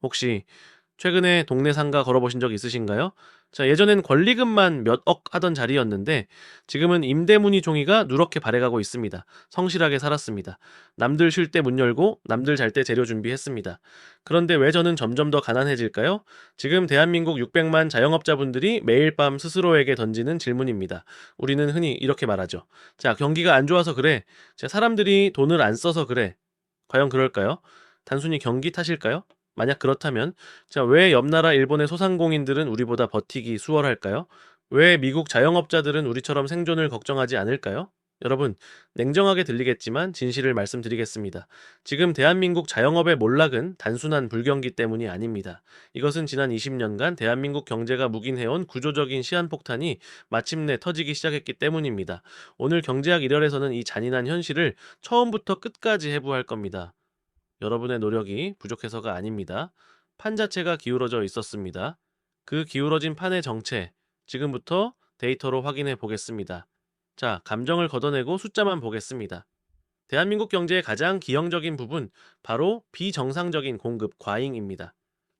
혹시 최근에 동네 상가 걸어보신 적 있으신가요? 자, 예전엔 권리금만 몇 억 하던 자리였는데 지금은 임대문의 종이가 누렇게 발해가고 있습니다. 성실하게 살았습니다. 남들 쉴 때 문 열고 남들 잘 때 재료 준비했습니다. 그런데 왜 저는 점점 더 가난해질까요? 지금 대한민국 600만 자영업자분들이 매일 밤 스스로에게 던지는 질문입니다. 우리는 흔히 이렇게 말하죠. 자, 경기가 안 좋아서 그래. 자, 사람들이 돈을 안 써서 그래. 과연 그럴까요? 단순히 경기 탓일까요? 만약 그렇다면, 자, 왜 옆 나라 일본의 소상공인들은 우리보다 버티기 수월할까요? 왜 미국 자영업자들은 우리처럼 생존을 걱정하지 않을까요? 여러분, 냉정하게 들리겠지만 진실을 말씀드리겠습니다. 지금 대한민국 자영업의 몰락은 단순한 불경기 때문이 아닙니다. 이것은 지난 20년간 대한민국 경제가 묵인해온 구조적인 시한폭탄이 마침내 터지기 시작했기 때문입니다. 오늘 경제학 1열에서는 이 잔인한 현실을 처음부터 끝까지 해부할 겁니다. 여러분의 노력이 부족해서가 아닙니다. 판 자체가 기울어져 있었습니다. 그 기울어진 판의 정체, 지금부터 데이터로 확인해 보겠습니다. 자, 감정을 걷어내고 숫자만 보겠습니다. 대한민국 경제의 가장 기형적인 부분, 바로 비정상적인 공급 과잉입니다.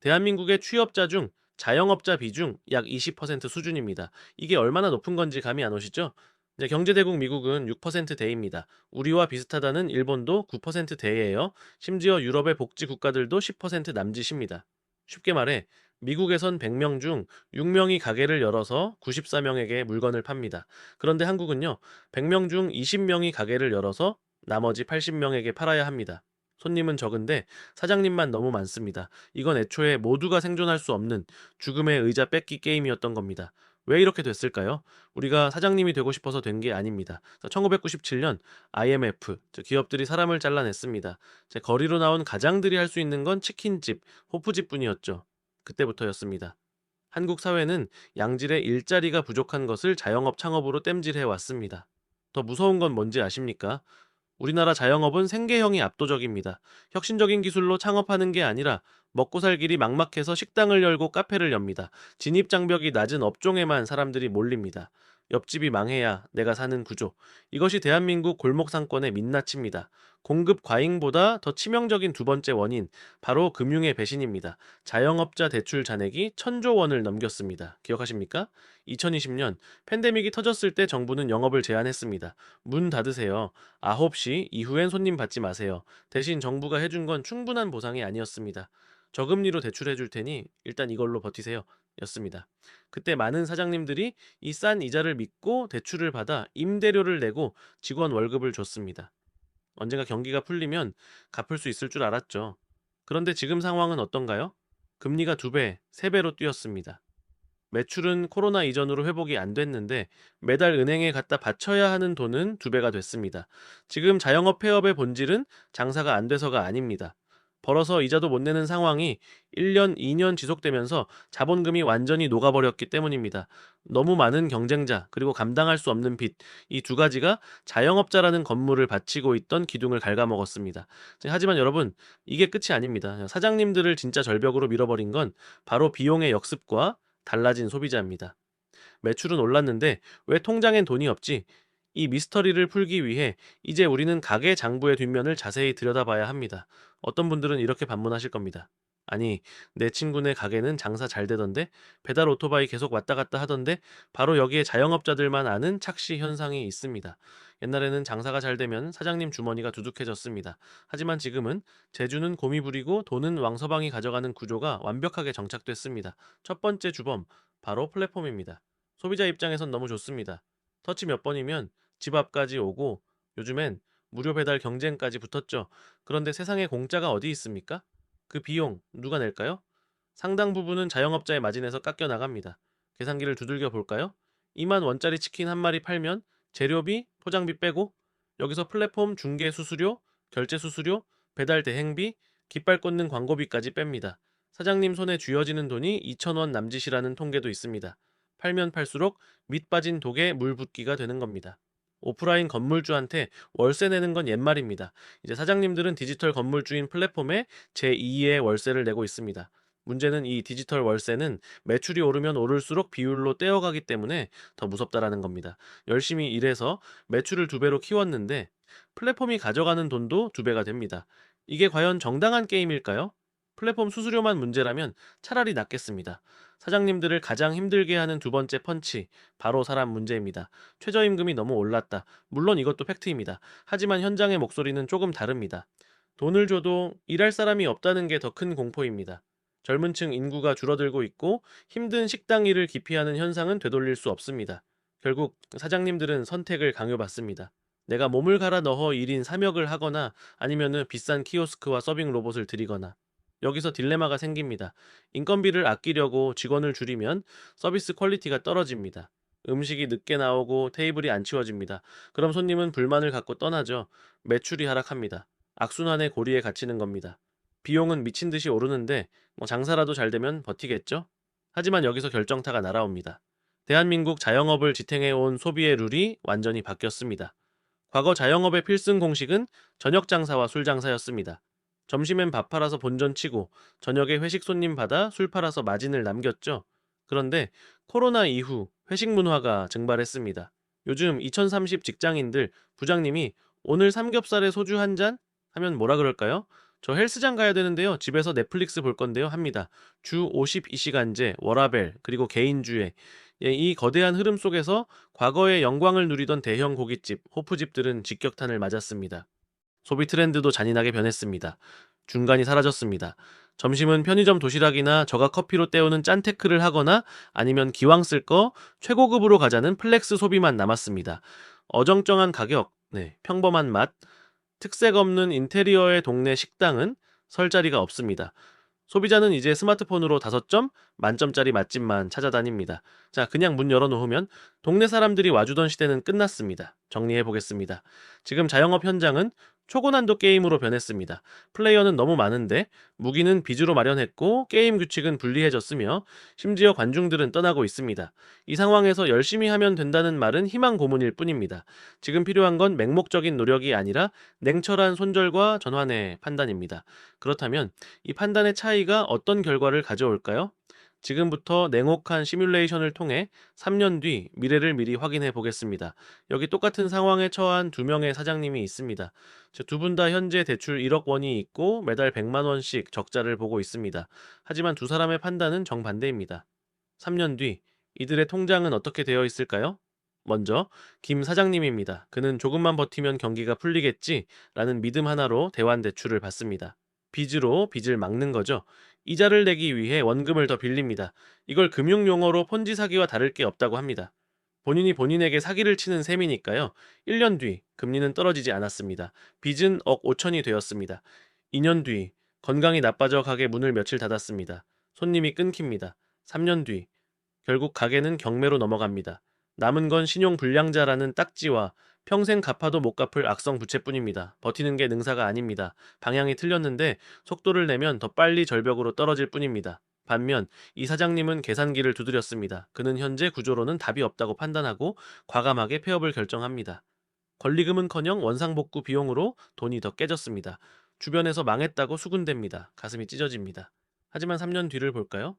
대한민국의 취업자 중 자영업자 비중 약 20% 수준입니다. 이게 얼마나 높은 건지 감이 안 오시죠? 이제 경제대국 미국은 6%대입니다. 우리와 비슷하다는 일본도 9%대예요. 심지어 유럽의 복지 국가들도 10% 남짓입니다. 쉽게 말해 미국에선 100명 중 6명이 가게를 열어서 94명에게 물건을 팝니다. 그런데 한국은요, 100명 중 20명이 가게를 열어서 나머지 80명에게 팔아야 합니다. 손님은 적은데 사장님만 너무 많습니다. 이건 애초에 모두가 생존할 수 없는 죽음의 의자 뺏기 게임이었던 겁니다. 왜 이렇게 됐을까요? 우리가 사장님이 되고 싶어서 된 게 아닙니다. 1997년 IMF, 즉 기업들이 사람을 잘라냈습니다. 거리로 나온 가장들이 할 수 있는 건 치킨집, 호프집뿐이었죠. 그때부터였습니다. 한국 사회는 양질의 일자리가 부족한 것을 자영업 창업으로 땜질해 왔습니다. 더 무서운 건 뭔지 아십니까? 우리나라 자영업은 생계형이 압도적입니다. 혁신적인 기술로 창업하는 게 아니라 먹고 살 길이 막막해서 식당을 열고 카페를 엽니다. 진입 장벽이 낮은 업종에만 사람들이 몰립니다. 옆집이 망해야 내가 사는 구조. 이것이 대한민국 골목 상권의 민낯입니다. 공급 과잉보다 더 치명적인 두 번째 원인, 바로 금융의 배신입니다. 자영업자 대출 잔액이 1,000조 원을 넘겼습니다. 기억하십니까? 2020년 팬데믹이 터졌을 때 정부는 영업을 제한했습니다. 문 닫으세요. 9시 이후엔 손님 받지 마세요. 대신 정부가 해준 건 충분한 보상이 아니었습니다. 저금리로 대출해 줄 테니 일단 이걸로 버티세요. 였습니다. 그때 많은 사장님들이 이 싼 이자를 믿고 대출을 받아 임대료를 내고 직원 월급을 줬습니다. 언젠가 경기가 풀리면 갚을 수 있을 줄 알았죠. 그런데 지금 상황은 어떤가요? 금리가 2배, 3배로 뛰었습니다. 매출은 코로나 이전으로 회복이 안 됐는데 매달 은행에 갖다 바쳐야 하는 돈은 2배가 됐습니다. 지금 자영업 폐업의 본질은 장사가 안 돼서가 아닙니다. 벌어서 이자도 못 내는 상황이 1년, 2년 지속되면서 자본금이 완전히 녹아버렸기 때문입니다. 너무 많은 경쟁자, 그리고 감당할 수 없는 빚, 이 두 가지가 자영업자라는 건물을 바치고 있던 기둥을 갉아먹었습니다. 하지만 여러분, 이게 끝이 아닙니다. 사장님들을 진짜 절벽으로 밀어버린 건 바로 비용의 역습과 달라진 소비자입니다. 매출은 올랐는데 왜 통장엔 돈이 없지? 이 미스터리를 풀기 위해 이제 우리는 가게 장부의 뒷면을 자세히 들여다봐야 합니다. 어떤 분들은 이렇게 반문하실 겁니다. 아니, 내 친구네 가게는 장사 잘 되던데, 배달 오토바이 계속 왔다 갔다 하던데, 바로 여기에 자영업자들만 아는 착시 현상이 있습니다. 옛날에는 장사가 잘 되면 사장님 주머니가 두둑해졌습니다. 하지만 지금은 재주는 곰이 부리고 돈은 왕서방이 가져가는 구조가 완벽하게 정착됐습니다. 첫 번째 주범, 바로 플랫폼입니다. 소비자 입장에선 너무 좋습니다. 터치 몇 번이면 집 앞까지 오고 요즘엔 무료 배달 경쟁까지 붙었죠. 그런데 세상에 공짜가 어디 있습니까? 그 비용 누가 낼까요? 상당 부분은 자영업자의 마진에서 깎여 나갑니다. 계산기를 두들겨 볼까요? 2만 원짜리 치킨 한 마리 팔면 재료비, 포장비 빼고 여기서 플랫폼 중개 수수료, 결제 수수료, 배달 대행비, 깃발 꽂는 광고비까지 뺍니다. 사장님 손에 쥐어지는 돈이 2,000원 남짓이라는 통계도 있습니다. 팔면 팔수록 밑 빠진 독에 물 붓기가 되는 겁니다. 오프라인 건물주한테 월세 내는 건 옛말입니다. 이제 사장님들은 디지털 건물주인 플랫폼에 제2의 월세를 내고 있습니다. 문제는 이 디지털 월세는 매출이 오르면 오를수록 비율로 떼어가기 때문에 더 무섭다라는 겁니다. 열심히 일해서 매출을 2배로 키웠는데 플랫폼이 가져가는 돈도 2배가 됩니다. 이게 과연 정당한 게임일까요? 플랫폼 수수료만 문제라면 차라리 낫겠습니다. 사장님들을 가장 힘들게 하는 두 번째 펀치, 바로 사람 문제입니다. 최저임금이 너무 올랐다. 물론 이것도 팩트입니다. 하지만 현장의 목소리는 조금 다릅니다. 돈을 줘도 일할 사람이 없다는 게 더 큰 공포입니다. 젊은 층 인구가 줄어들고 있고 힘든 식당 일을 기피하는 현상은 되돌릴 수 없습니다. 결국 사장님들은 선택을 강요받습니다. 내가 몸을 갈아 넣어 1인 3역을 하거나 아니면은 비싼 키오스크와 서빙 로봇을 들이거나. 여기서 딜레마가 생깁니다. 인건비를 아끼려고 직원을 줄이면 서비스 퀄리티가 떨어집니다. 음식이 늦게 나오고 테이블이 안 치워집니다. 그럼 손님은 불만을 갖고 떠나죠. 매출이 하락합니다. 악순환의 고리에 갇히는 겁니다. 비용은 미친 듯이 오르는데 뭐 장사라도 잘 되면 버티겠죠? 하지만 여기서 결정타가 날아옵니다. 대한민국 자영업을 지탱해온 소비의 룰이 완전히 바뀌었습니다. 과거 자영업의 필승 공식은 저녁 장사와 술 장사였습니다. 점심엔 밥 팔아서 본전 치고 저녁에 회식 손님 받아 술 팔아서 마진을 남겼죠. 그런데 코로나 이후 회식 문화가 증발했습니다. 요즘 2030 직장인들 부장님이 오늘 삼겹살에 소주 한 잔? 하면 뭐라 그럴까요? 저 헬스장 가야 되는데요. 집에서 넷플릭스 볼 건데요. 합니다. 주 52시간제, 워라밸, 그리고 개인주의. 예, 이 거대한 흐름 속에서 과거의 영광을 누리던 대형 고깃집, 호프집들은 직격탄을 맞았습니다. 소비 트렌드도 잔인하게 변했습니다. 중간이 사라졌습니다. 점심은 편의점 도시락이나 저가 커피로 때우는 짠테크를 하거나 아니면 기왕 쓸 거 최고급으로 가자는 플렉스 소비만 남았습니다. 어정쩡한 가격, 평범한 맛, 특색 없는 인테리어의 동네 식당은 설 자리가 없습니다. 소비자는 이제 스마트폰으로 5점, 만점짜리 맛집만 찾아다닙니다. 자, 그냥 문 열어놓으면 동네 사람들이 와주던 시대는 끝났습니다. 정리해보겠습니다. 지금 자영업 현장은 초고난도 게임으로 변했습니다. 플레이어는 너무 많은데 무기는 빚으로 마련했고 게임 규칙은 불리해졌으며 심지어 관중들은 떠나고 있습니다. 이 상황에서 열심히 하면 된다는 말은 희망 고문일 뿐입니다. 지금 필요한 건 맹목적인 노력이 아니라 냉철한 손절과 전환의 판단입니다. 그렇다면 이 판단의 차이가 어떤 결과를 가져올까요? 지금부터 냉혹한 시뮬레이션을 통해 3년 뒤 미래를 미리 확인해 보겠습니다. 여기 똑같은 상황에 처한 두 명의 사장님이 있습니다. 두 분 다 현재 대출 1억 원이 있고 매달 100만 원씩 적자를 보고 있습니다. 하지만 두 사람의 판단은 정반대입니다. 3년 뒤 이들의 통장은 어떻게 되어 있을까요? 먼저 김 사장님입니다. 그는 조금만 버티면 경기가 풀리겠지 라는 믿음 하나로 대환대출을 받습니다. 빚으로 빚을 막는 거죠. 이자를 내기 위해 원금을 더 빌립니다. 이걸 금융 용어로 폰지 사기와 다를 게 없다고 합니다. 본인이 본인에게 사기를 치는 셈이니까요. 1년 뒤 금리는 떨어지지 않았습니다. 빚은 억 5천이 되었습니다. 2년 뒤 건강이 나빠져 가게 문을 며칠 닫았습니다. 손님이 끊깁니다. 3년 뒤 결국 가게는 경매로 넘어갑니다. 남은 건 신용 불량자라는 딱지와 평생 갚아도 못 갚을 악성 부채뿐입니다. 버티는 게 능사가 아닙니다. 방향이 틀렸는데 속도를 내면 더 빨리 절벽으로 떨어질 뿐입니다. 반면 이 사장님은 계산기를 두드렸습니다. 그는 현재 구조로는 답이 없다고 판단하고 과감하게 폐업을 결정합니다. 권리금은커녕 원상복구 비용으로 돈이 더 깨졌습니다. 주변에서 망했다고 수군댑니다. 가슴이 찢어집니다. 하지만 3년 뒤를 볼까요?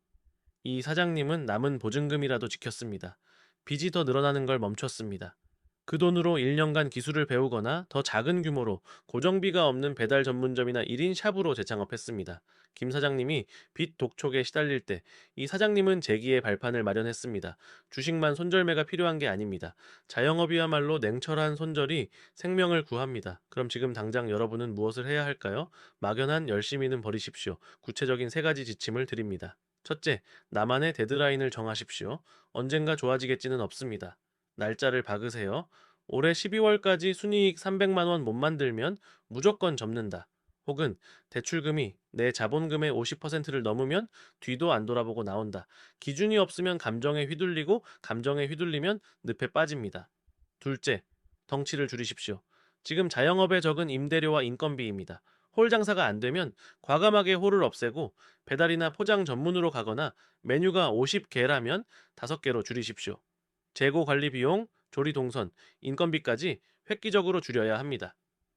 이 사장님은 남은 보증금이라도 지켰습니다. 빚이 더 늘어나는 걸 멈췄습니다. 그 돈으로 1년간 기술을 배우거나 더 작은 규모로 고정비가 없는 배달 전문점이나 1인 샵으로 재창업했습니다. 김 사장님이 빚 독촉에 시달릴 때 이 사장님은 재기의 발판을 마련했습니다. 주식만 손절매가 필요한 게 아닙니다. 자영업이야말로 냉철한 손절이 생명을 구합니다. 그럼 지금 당장 여러분은 무엇을 해야 할까요? 막연한 열심히는 버리십시오. 구체적인 3가지 지침을 드립니다. 첫째, 나만의 데드라인을 정하십시오. 언젠가 좋아지겠지는 없습니다. 날짜를 박으세요. 올해 12월까지 순이익 300만 원 못 만들면 무조건 접는다. 혹은 대출금이 내 자본금의 50%를 넘으면 뒤도 안 돌아보고 나온다. 기준이 없으면 감정에 휘둘리고 감정에 휘둘리면 늪에 빠집니다. 둘째, 덩치를 줄이십시오. 지금 자영업에 적은 임대료와 인건비입니다. 홀 장사가 안 되면 과감하게 홀을 없애고 배달이나 포장 전문으로 가거나 메뉴가 50개라면 5개로 줄이십시오. 재고 관리 비용, 조리 동선, 인건비까지 획기적으로 줄여야 합니다.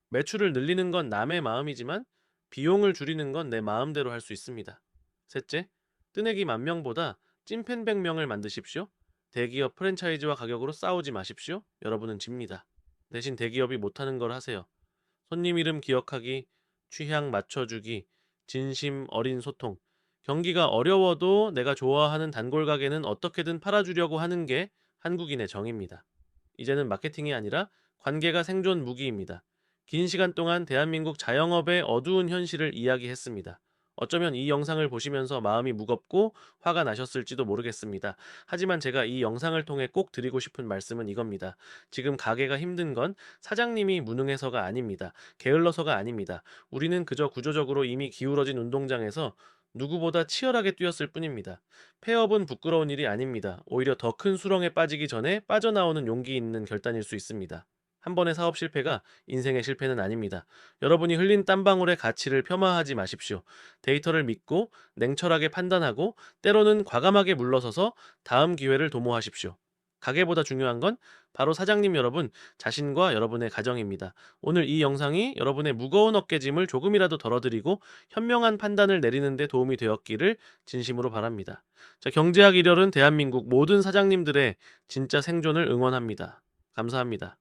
매출을 늘리는 건 남의 마음이지만 비용을 줄이는 건 내 마음대로 할 수 있습니다. 셋째, 뜨내기 10,000명보다 찐팬 100명을 만드십시오. 대기업 프랜차이즈와 가격으로 싸우지 마십시오. 여러분은 집니다. 대신 대기업이 못하는 걸 하세요. 손님 이름 기억하기, 취향 맞춰주기, 진심 어린 소통. 경기가 어려워도 내가 좋아하는 단골 가게는 어떻게든 팔아주려고 하는 게 한국인의 정입니다. 이제는 마케팅이 아니라 관계가 생존 무기입니다. 긴 시간 동안 대한민국 자영업의 어두운 현실을 이야기했습니다. 어쩌면 이 영상을 보시면서 마음이 무겁고 화가 나셨을지도 모르겠습니다. 하지만 제가 이 영상을 통해 꼭 드리고 싶은 말씀은 이겁니다. 지금 가게가 힘든 건 사장님이 무능해서가 아닙니다. 게을러서가 아닙니다. 우리는 그저 구조적으로 이미 기울어진 운동장에서 누구보다 치열하게 뛰었을 뿐입니다. 폐업은 부끄러운 일이 아닙니다. 오히려 더 큰 수렁에 빠지기 전에 빠져나오는 용기 있는 결단일 수 있습니다. 한 번의 사업 실패가 인생의 실패는 아닙니다. 여러분이 흘린 땀방울의 가치를 폄하하지 마십시오. 데이터를 믿고 냉철하게 판단하고 때로는 과감하게 물러서서 다음 기회를 도모하십시오. 가게보다 중요한 건 바로 사장님 여러분 자신과 여러분의 가정입니다. 오늘 이 영상이 여러분의 무거운 어깨짐을 조금이라도 덜어드리고 현명한 판단을 내리는 데 도움이 되었기를 진심으로 바랍니다. 자, 경제학 일열은 대한민국 모든 사장님들의 진짜 생존을 응원합니다. 감사합니다.